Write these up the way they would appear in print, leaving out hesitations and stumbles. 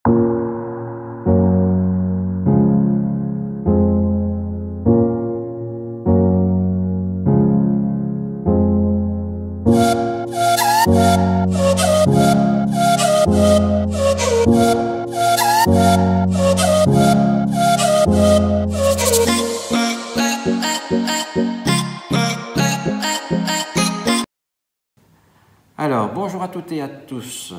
Alors, bonjour à toutes et à tous.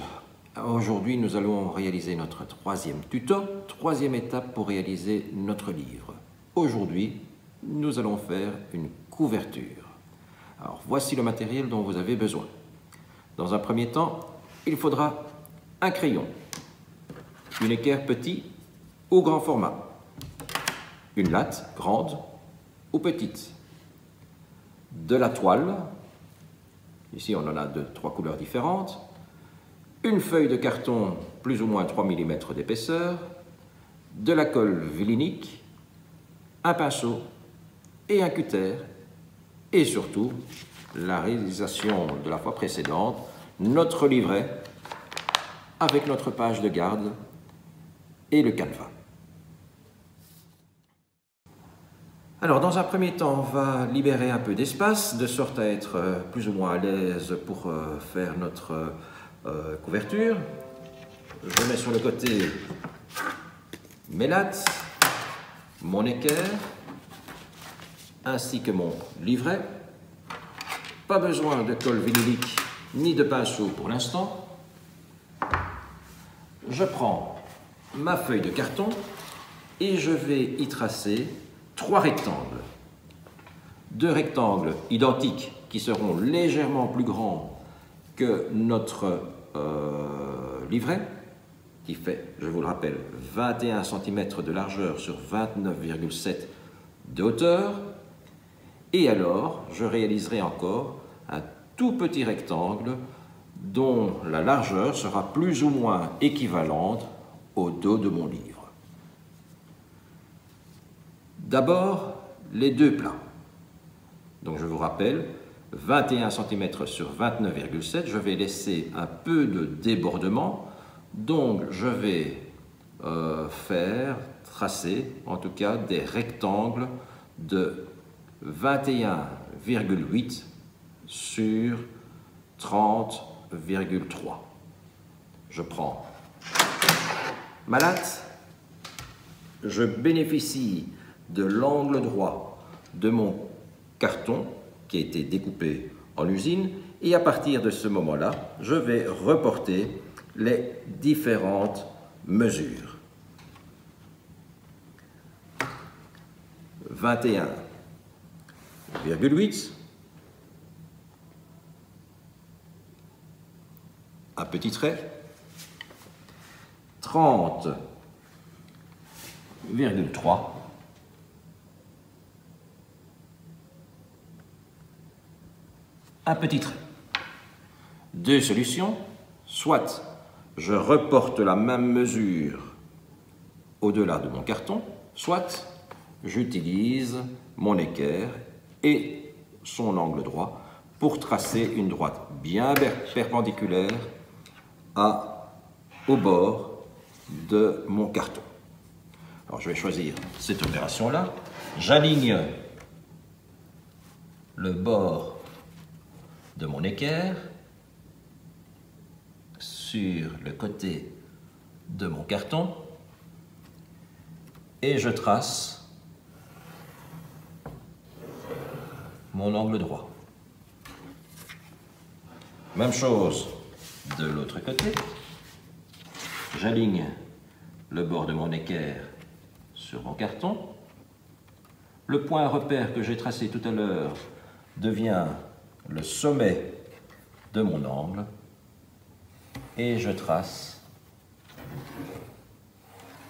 Aujourd'hui, nous allons réaliser notre troisième tuto, troisième étape pour réaliser notre livre. Aujourd'hui, nous allons faire une couverture. Alors, voici le matériel dont vous avez besoin. Dans un premier temps, il faudra un crayon, une équerre petit ou grand format, une latte grande ou petite, de la toile. Ici, on en a de 3 couleurs différentes. Une feuille de carton plus ou moins 3 mm d'épaisseur, de la colle vilinique, un pinceau et un cutter, et surtout, la réalisation de la fois précédente, notre livret avec notre page de garde et le canevas. Alors, dans un premier temps, on va libérer un peu d'espace, de sorte à être plus ou moins à l'aise pour faire notre couverture. Je mets sur le côté mes lattes, mon équerre, ainsi que mon livret. Pas besoin de colle vinilique ni de pinceau pour l'instant. Je prends ma feuille de carton et je vais y tracer 3 rectangles. 2 rectangles identiques qui seront légèrement plus grands que notre livret, qui fait, je vous le rappelle, 21 cm de largeur sur 29,7 de hauteur. Et alors, je réaliserai encore un tout petit rectangle dont la largeur sera plus ou moins équivalente au dos de mon livre. D'abord, les 2 plats. Donc je vous rappelle, 21 cm sur 29,7, je vais laisser un peu de débordement. Donc je vais tracer en tout cas des rectangles de 21,8 sur 30,3. Je prends ma latte, je bénéficie de l'angle droit de mon carton qui a été découpé en usine, et à partir de ce moment-là, je vais reporter les différentes mesures. 21,8, un petit trait, 30,3, un petit trait. 2 solutions, soit je reporte la même mesure au-delà de mon carton, soit j'utilise mon équerre et son angle droit pour tracer une droite bien perpendiculaire au bord de mon carton. Alors je vais choisir cette opération-là. J'aligne le bord de mon équerre sur le côté de mon carton et je trace mon angle droit. Même chose de l'autre côté. J'aligne le bord de mon équerre sur mon carton. Le point repère que j'ai tracé tout à l'heure devient le sommet de mon angle et je trace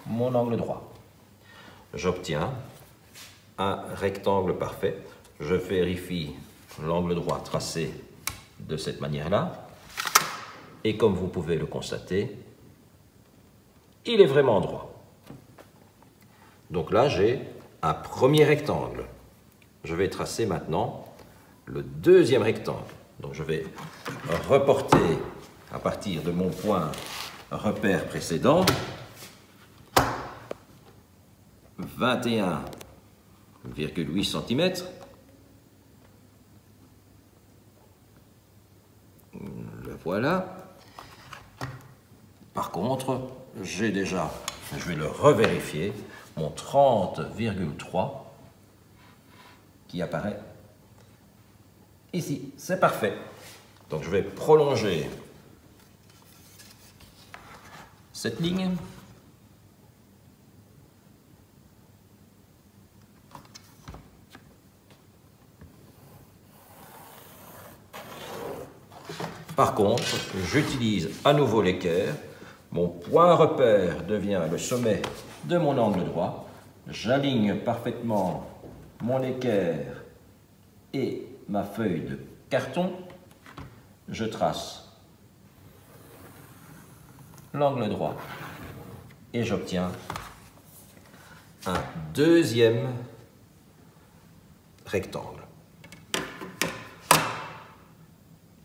mon angle droit. J'obtiens un rectangle parfait. Je vérifie l'angle droit tracé de cette manière-là et comme vous pouvez le constater, il est vraiment droit. Donc là, j'ai un premier rectangle. Je vais tracer maintenant le deuxième rectangle. Donc je vais reporter à partir de mon point repère précédent 21,8 cm. Le voilà. Par contre, j'ai déjà, je vais le revérifier, mon 30,3 qui apparaît ici. C'est parfait. Donc je vais prolonger cette ligne. Par contre, j'utilise à nouveau l'équerre. Mon point repère devient le sommet de mon angle droit. J'aligne parfaitement mon équerre et ma feuille de carton. Je trace l'angle droit et j'obtiens un deuxième rectangle.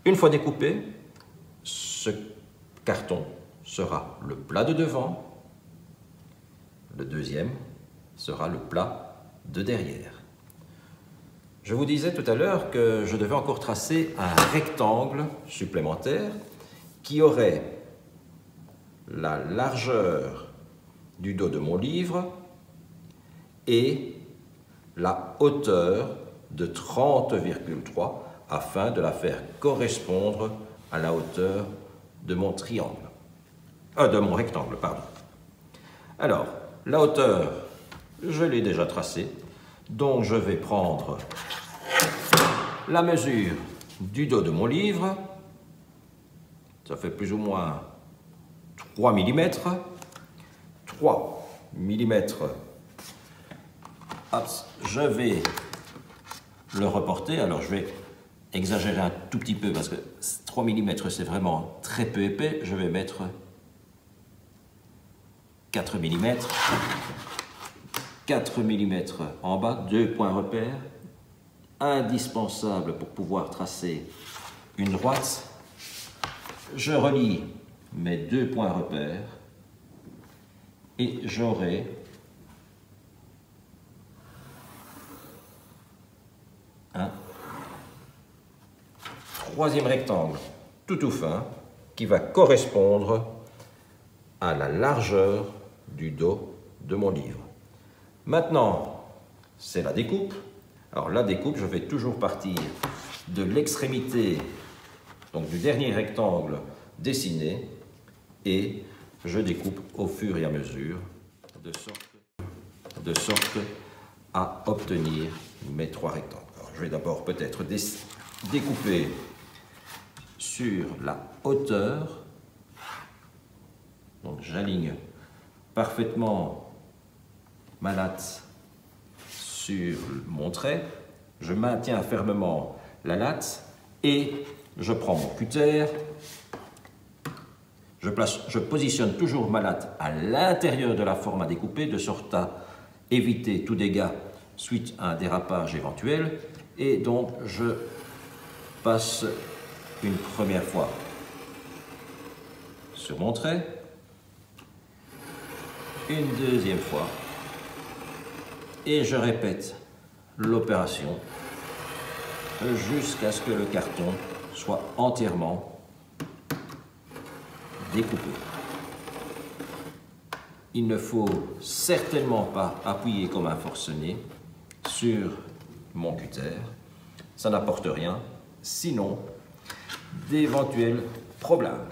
Une fois découpé, ce carton sera le plat de devant, le deuxième sera le plat de derrière. Je vous disais tout à l'heure que je devais encore tracer un rectangle supplémentaire qui aurait la largeur du dos de mon livre et la hauteur de 30,3 afin de la faire correspondre à la hauteur de mon triangle. De mon rectangle, pardon. Alors, la hauteur, je l'ai déjà tracée, donc je vais prendre la mesure du dos de mon livre, ça fait plus ou moins 3 mm. 3 mm, je vais le reporter, alors je vais exagérer un tout petit peu parce que 3 mm c'est vraiment très peu épais, je vais mettre 4 mm. 4 mm en bas, 2 points repères, indispensables pour pouvoir tracer une droite. Je relie mes 2 points repères et j'aurai un troisième rectangle tout fin qui va correspondre à la largeur du dos de mon livre. Maintenant, c'est la découpe. Alors la découpe, je vais toujours partir de l'extrémité, donc du dernier rectangle dessiné, et je découpe au fur et à mesure, de sorte à obtenir mes 3 rectangles. Alors, je vais d'abord peut-être découper sur la hauteur. Donc j'aligne parfaitement ma latte sur mon trait, je maintiens fermement la latte et je prends mon cutter, je positionne toujours ma latte à l'intérieur de la forme à découper de sorte à éviter tout dégât suite à un dérapage éventuel, et donc je passe une première fois sur mon trait, une deuxième fois, et je répète l'opération jusqu'à ce que le carton soit entièrement découpé. Il ne faut certainement pas appuyer comme un forcené sur mon cutter, ça n'apporte rien, sinon d'éventuels problèmes.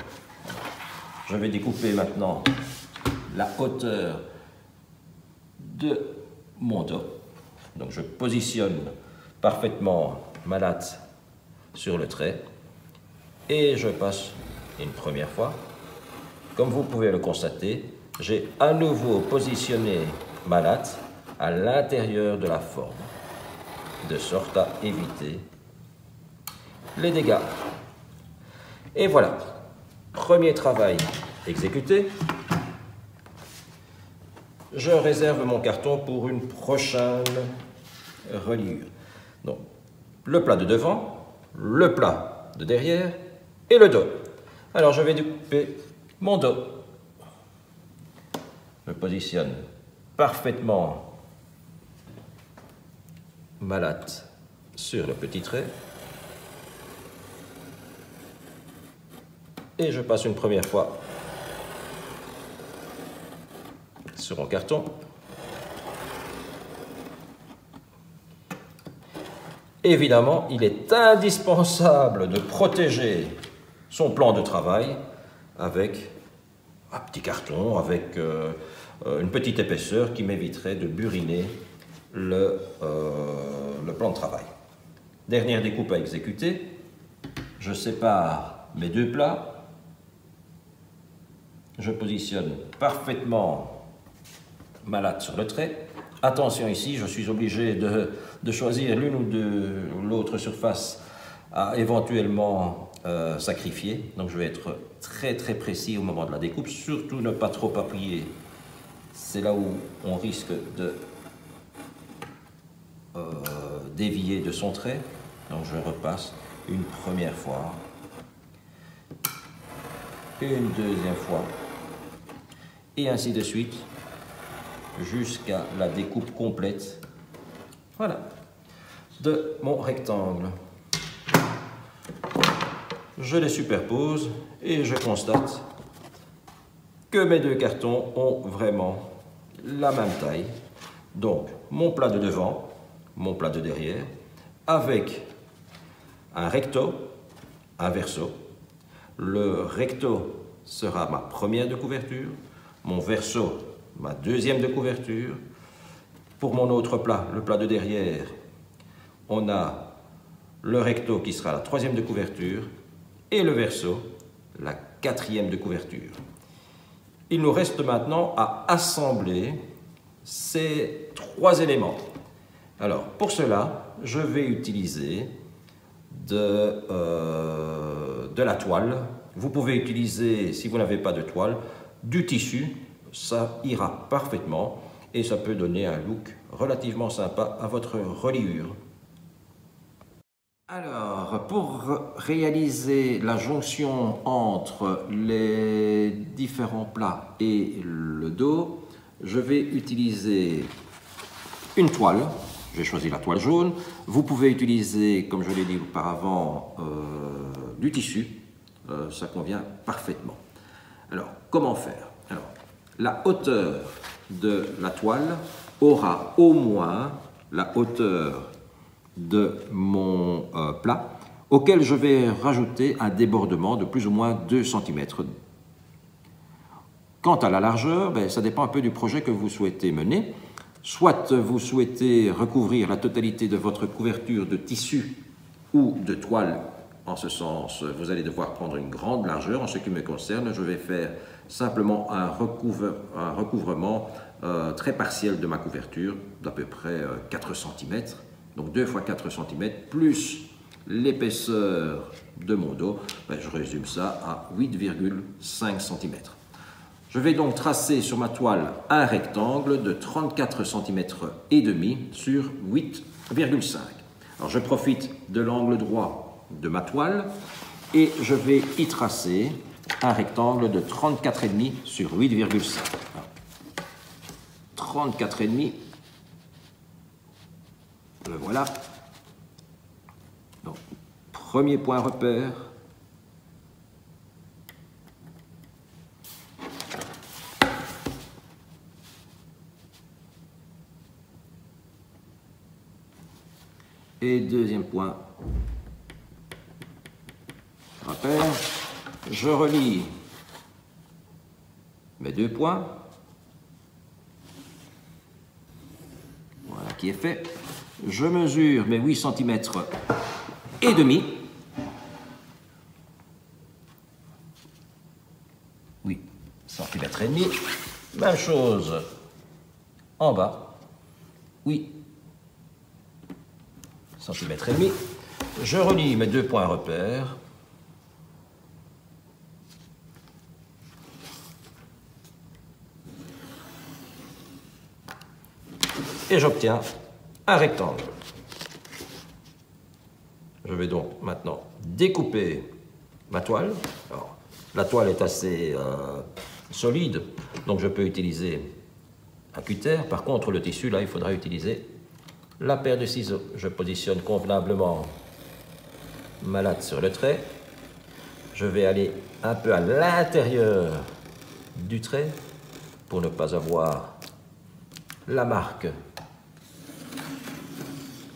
Je vais découper maintenant la hauteur de mon dos. Donc je positionne parfaitement ma latte sur le trait et je passe une première fois. Comme vous pouvez le constater, j'ai à nouveau positionné ma latte à l'intérieur de la forme, de sorte à éviter les dégâts. Et voilà, premier travail exécuté. Je réserve mon carton pour une prochaine reliure. Donc, le plat de devant, le plat de derrière et le dos. Alors, je vais découper mon dos. Je positionne parfaitement ma latte sur le petit trait. Et je passe une première fois sur mon carton. Évidemment, il est indispensable de protéger son plan de travail avec un petit carton, avec une petite épaisseur qui m'éviterait de buriner le plan de travail. Dernière découpe à exécuter. Je sépare mes deux plats. Je positionne parfaitement ma latte sur le trait. Attention ici, je suis obligé de choisir l'une ou l'autre surface à éventuellement sacrifier. Donc je vais être très précis au moment de la découpe, surtout ne pas trop appuyer. C'est là où on risque de dévier de son trait. Donc je repasse une première fois, une deuxième fois, et ainsi de suite, jusqu'à la découpe complète, voilà, de mon rectangle. Je les superpose et je constate que mes deux cartons ont vraiment la même taille. Donc, mon plat de devant, mon plat de derrière, avec un recto, un verso. Le recto sera ma première de couverture, mon verso ma deuxième de couverture. Pour mon autre plat, le plat de derrière, on a le recto qui sera la troisième de couverture et le verso, la quatrième de couverture. Il nous reste maintenant à assembler ces trois éléments. Alors, pour cela, je vais utiliser de la toile. Vous pouvez utiliser, si vous n'avez pas de toile, du tissu. Ça ira parfaitement et ça peut donner un look relativement sympa à votre reliure. Alors, pour réaliser la jonction entre les différents plats et le dos, je vais utiliser une toile. J'ai choisi la toile jaune. Vous pouvez utiliser, comme je l'ai dit auparavant, du tissu. Ça convient parfaitement. Alors, comment faire? Alors, la hauteur de la toile aura au moins la hauteur de mon plat, auquel je vais rajouter un débordement de plus ou moins 2 cm. Quant à la largeur, ça dépend un peu du projet que vous souhaitez mener. Soit vous souhaitez recouvrir la totalité de votre couverture de tissu ou de toile. En ce sens, vous allez devoir prendre une grande largeur. En ce qui me concerne, je vais faire simplement un recouvrement très partiel de ma couverture, d'à peu près 4 cm. Donc 2 fois 4 cm, plus l'épaisseur de mon dos. Je résume ça à 8,5 cm. Je vais donc tracer sur ma toile un rectangle de 34 cm et demi sur 8,5. Alors je profite de l'angle droit de ma toile et je vais y tracer un rectangle de 34,5 sur 8,5. 34,5, le voilà. Donc, premier point repère. Et deuxième point repère. Je relie mes deux points. Voilà qui est fait. Je mesure mes 8 cm et demi. Oui, centimètres et demi. Même chose en bas. Oui, centimètres et demi. Je relie mes deux points repères. Et j'obtiens un rectangle. Je vais donc maintenant découper ma toile. Alors, la toile est assez solide, donc je peux utiliser un cutter. Par contre, le tissu, là, il faudra utiliser la paire de ciseaux. Je positionne convenablement ma latte sur le trait. Je vais aller un peu à l'intérieur du trait pour ne pas avoir la marque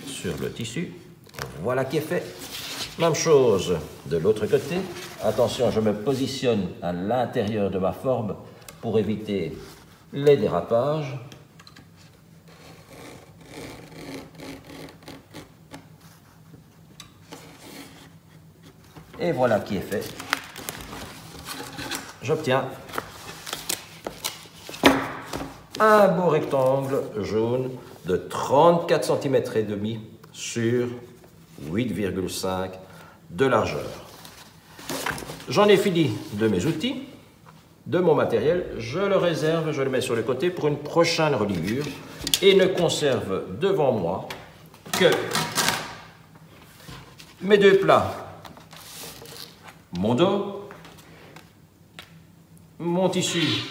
sur le tissu. Voilà qui est fait. Même chose de l'autre côté. Attention, je me positionne à l'intérieur de ma forme pour éviter les dérapages. Et voilà qui est fait. J'obtiens un beau rectangle jaune de 34 cm et demi sur 8,5 de largeur. J'en ai fini de mes outils, de mon matériel. Je le réserve, je le mets sur le côté pour une prochaine reliure et ne conserve devant moi que mes deux plats. Mon dos, mon tissu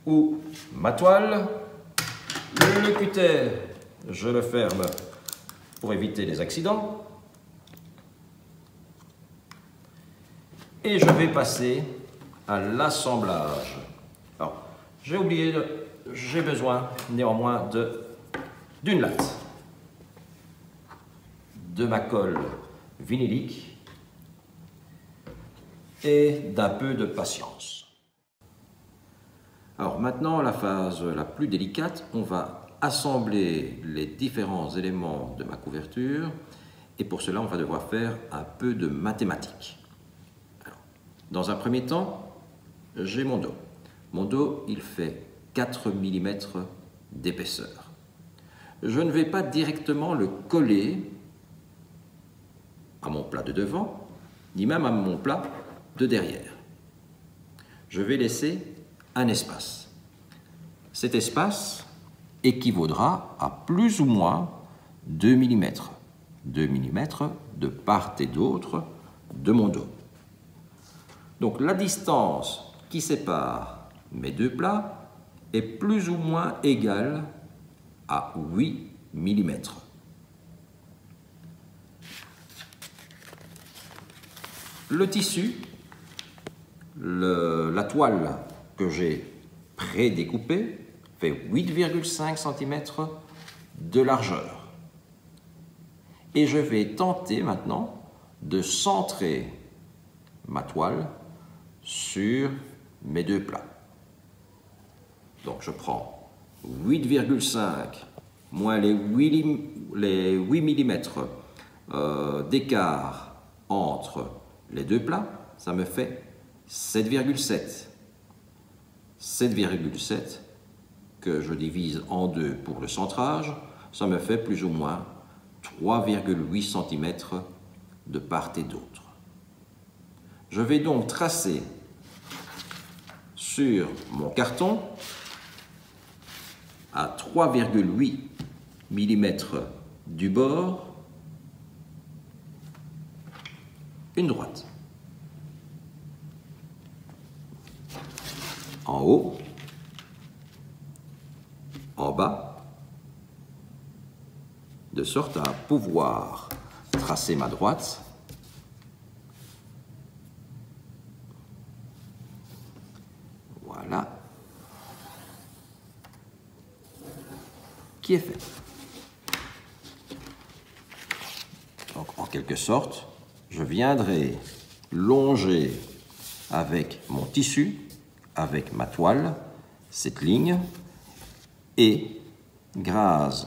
ou ma toile, le cutter, je le ferme pour éviter les accidents. Et je vais passer à l'assemblage. Alors, j'ai besoin néanmoins d'une latte, de ma colle vinylique et d'un peu de patience. Alors maintenant, la phase la plus délicate, on va assembler les différents éléments de ma couverture et pour cela, on va devoir faire un peu de mathématiques. Alors, dans un premier temps, j'ai mon dos. Mon dos, il fait 4 mm d'épaisseur. Je ne vais pas directement le coller à mon plat de devant, ni même à mon plat de derrière. Je vais laisser un espace. Cet espace équivaudra à plus ou moins 2 mm. 2 mm de part et d'autre de mon dos. Donc la distance qui sépare mes deux plats est plus ou moins égale à 8 mm. Le tissu, la toile que j'ai pré-découpée fait 8,5 cm de largeur. Et je vais tenter maintenant de centrer ma toile sur mes deux plats. Donc je prends 8,5 moins les 8 mm d'écart entre les deux plats, ça me fait 7,7. 7,7 que je divise en deux pour le centrage, ça me fait plus ou moins 3,8 cm de part et d'autre. Je vais donc tracer sur mon carton à 3,8 mm du bord une droite. En haut, en bas, de sorte à pouvoir tracer ma droite voilà qui est fait. Donc en quelque sorte, je viendrai longer avec mon tissu, avec ma toile, cette ligne, et grâce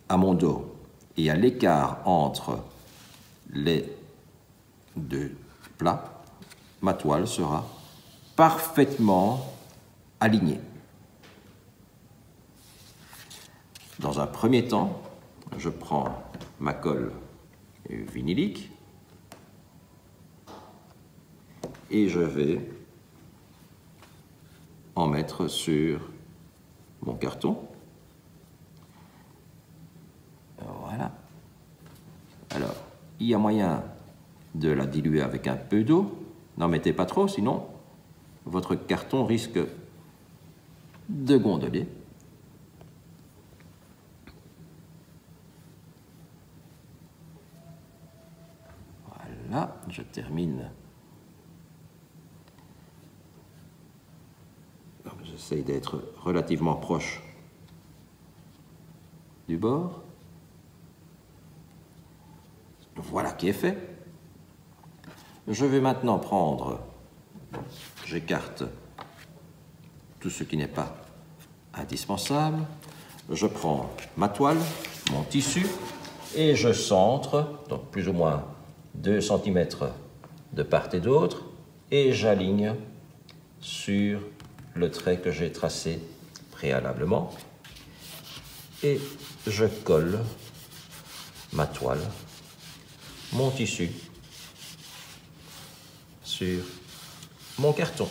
à mon dos et à l'écart entre les deux plats, ma toile sera parfaitement alignée. Dans un premier temps, je prends ma colle vinylique et je vais en mettre sur mon carton. Voilà. Alors, il y a moyen de la diluer avec un peu d'eau. N'en mettez pas trop, sinon votre carton risque de gondoler. Voilà, je termine. J'essaye d'être relativement proche du bord. Voilà qui est fait. Je vais maintenant prendre, j'écarte tout ce qui n'est pas indispensable. Je prends ma toile, mon tissu, et je centre, donc plus ou moins 2 cm de part et d'autre, et j'aligne sur le trait que j'ai tracé préalablement. Et je colle ma toile, mon tissu, sur mon carton.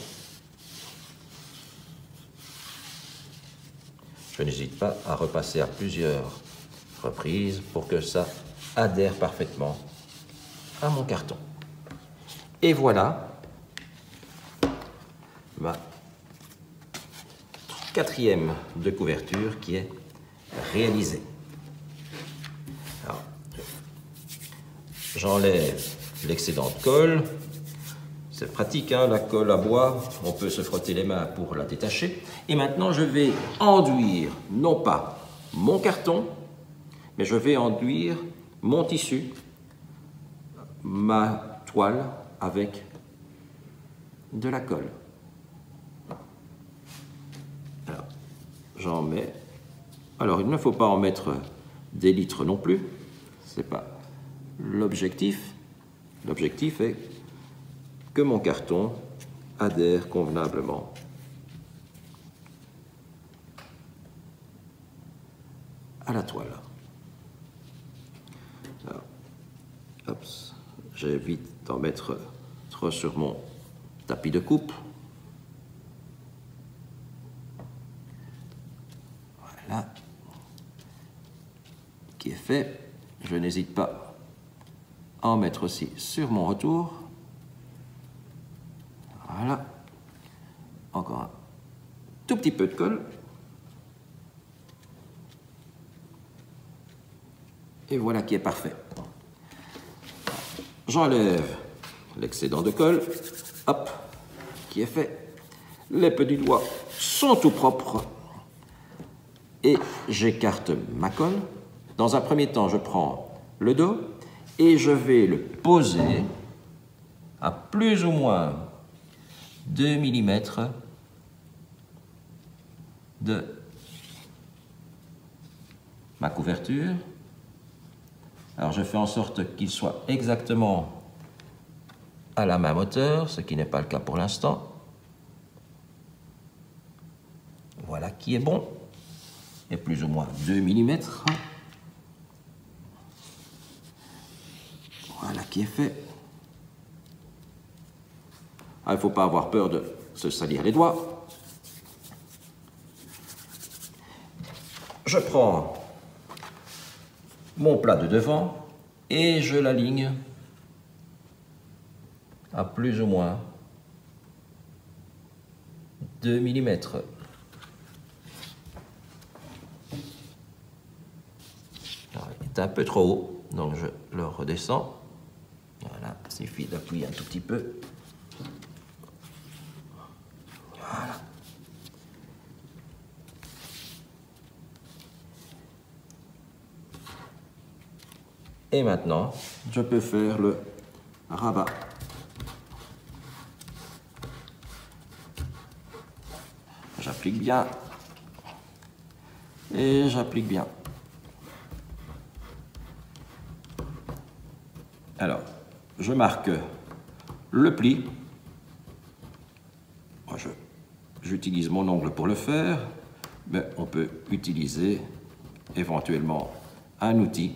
Je n'hésite pas à repasser à plusieurs reprises pour que ça adhère parfaitement à mon carton. Et voilà ma 4e de couverture qui est réalisée. Alors, j'enlève l'excédent de colle. C'est pratique, hein, la colle à bois, on peut se frotter les mains pour la détacher. Et maintenant, je vais enduire, non pas mon carton, mais je vais enduire mon tissu, ma toile avec de la colle. Alors, j'en mets. Alors, il ne faut pas en mettre des litres non plus, ce n'est pas l'objectif. L'objectif est que mon carton adhère convenablement à la toile. Alors, hop, j'évite d'en mettre trop sur mon tapis de coupe. Voilà, qui est fait. Je n'hésite pas à en mettre aussi sur mon retour. Voilà, encore un tout petit peu de colle. Et voilà qui est parfait. J'enlève l'excédent de colle. Hop, qui est fait. Les petits doigts sont tout propres. Et j'écarte ma colle. Dans un premier temps, je prends le dos et je vais le poser à plus ou moins 2 mm de ma couverture. Alors je fais en sorte qu'il soit exactement à la même hauteur, ce qui n'est pas le cas pour l'instant. Voilà qui est bon. Et plus ou moins 2 mm. Voilà qui est fait. Il ne faut pas avoir peur de se salir les doigts. Je prends mon plat de devant et je l'aligne à plus ou moins 2 mm. Alors, il est un peu trop haut, donc je le redescends. Voilà, il suffit d'appuyer un tout petit peu. Voilà. Et maintenant, je peux faire le rabat. J'applique bien. Et j'applique bien. Alors, je marque le pli. Moi, j'utilise mon ongle pour le faire, mais on peut utiliser éventuellement un outil.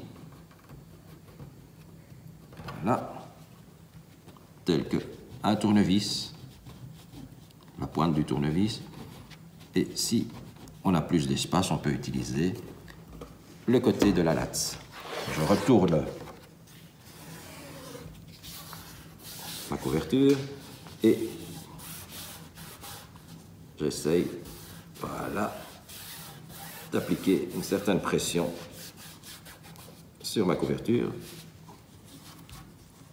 Voilà, tel que un tournevis, la pointe du tournevis, et si on a plus d'espace, on peut utiliser le côté de la latte. Je retourne ma couverture et j'essaye, voilà, d'appliquer une certaine pression sur ma couverture.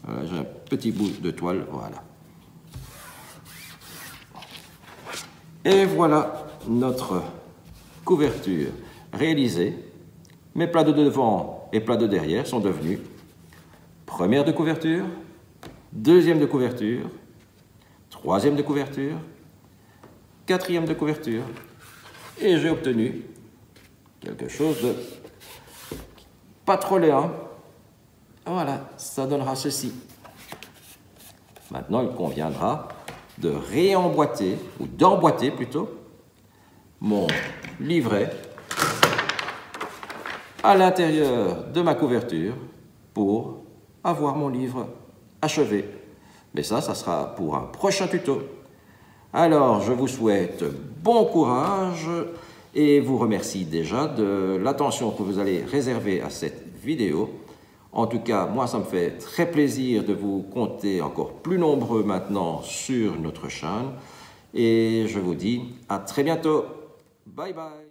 Voilà, j'ai un petit bout de toile, voilà. Et voilà notre couverture réalisée. Mes plats de devant et plats de derrière sont devenus première de couverture, deuxième de couverture, troisième de couverture, quatrième de couverture. Et j'ai obtenu quelque chose de pas trop laid. Voilà, ça donnera ceci. Maintenant, il conviendra de réemboîter, ou d'emboîter plutôt, mon livret à l'intérieur de ma couverture pour avoir mon livre achevé. Mais ça sera pour un prochain tuto. Alors, je vous souhaite bon courage et vous remercie déjà de l'attention que vous allez réserver à cette vidéo. En tout cas, moi, ça me fait très plaisir de vous compter encore plus nombreux maintenant sur notre chaîne. Et je vous dis à très bientôt. Bye bye.